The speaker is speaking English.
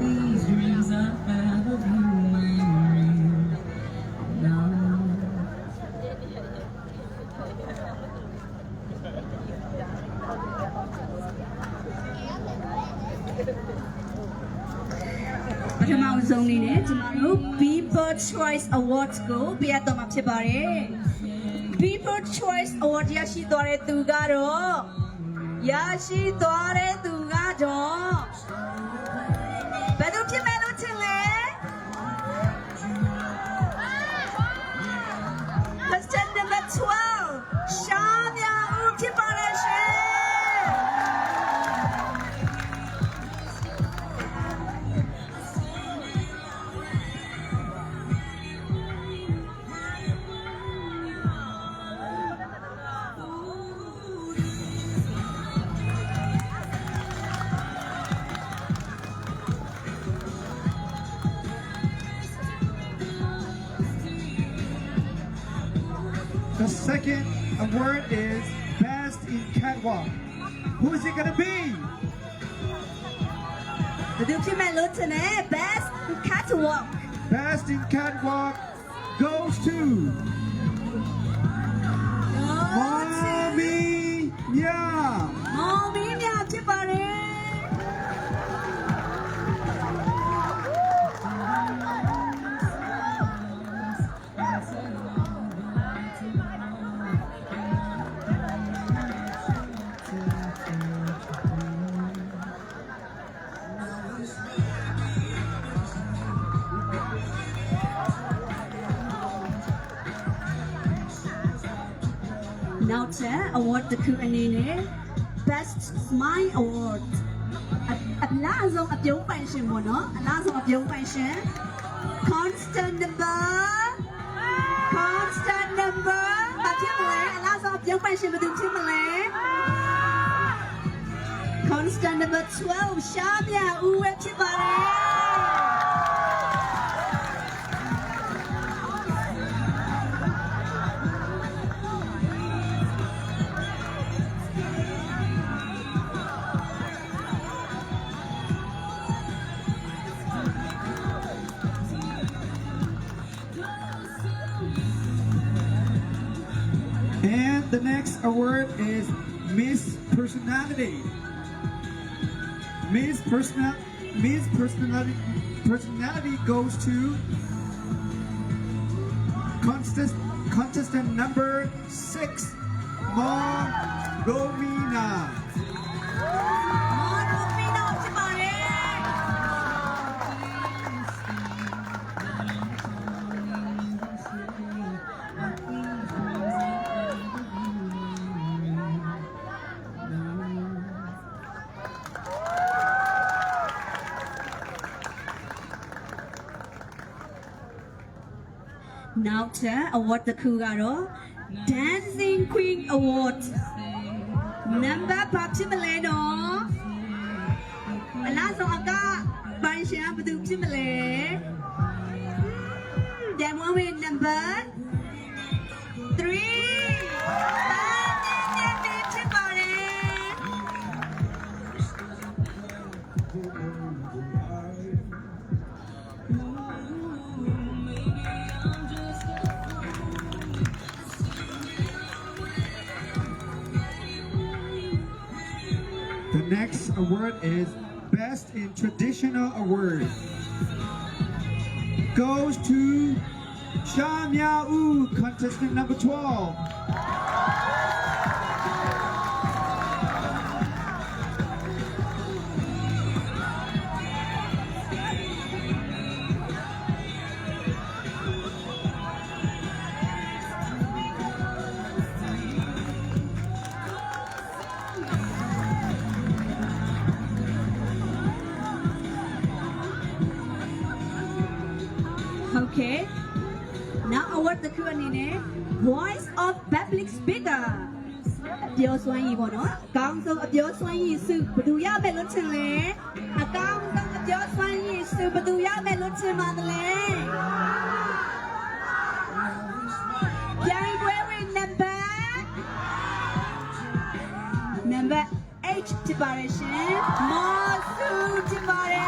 these dreams I have of you ain't real now. Pagkamaon zong nini, tumano People Choice Awards ko, biya to mapsipare. People Choice Award yashi dore tugaro. Yashi dore tugaro. Bedu kimelo chile. Question number 12. Shamya Utipareshi. The second award is Best in Catwalk. Who is it gonna be? Bedu kimelo chile. Best catwalk. Best in Catwalk goes to Mommy Yeah. Mommy mapsipare. Now award the Q&A Best Smile Award. At last of your pension, mono. At last of your pension. Constant number. Constant number. But at last of your pension, but Constant number 12. Shamya Uwechibare. And the next award is Miss Personality. Miss Personality goes to contestant number 6, Mom Romina. Now award the Kugaro Dancing Queen Award. Number Papchimale. Alas, Aga Bansha Badupchimale. Then one win number 3. The next award is Best in Traditional Award. Goes to Shamya U, contestant number 12. Okay. Now award the Q&A Voice of Public Speaker. ပြောစွမ်းရည်ပေါ့နော်အကောင်းဆုံးအပြောစွမ်းရည်စုဘယ်သူရမယ်လို့ထင်လဲအကောင်းဆုံးအပြောစွမ်းရည်စုဘယ်သူရမယ်လို့ထင်ပါသလဲပြိုင်ပွဲဝင် number 8 ဖြစ်ပါရဲ့ရှင်မော်စုဖြစ်ပါတယ်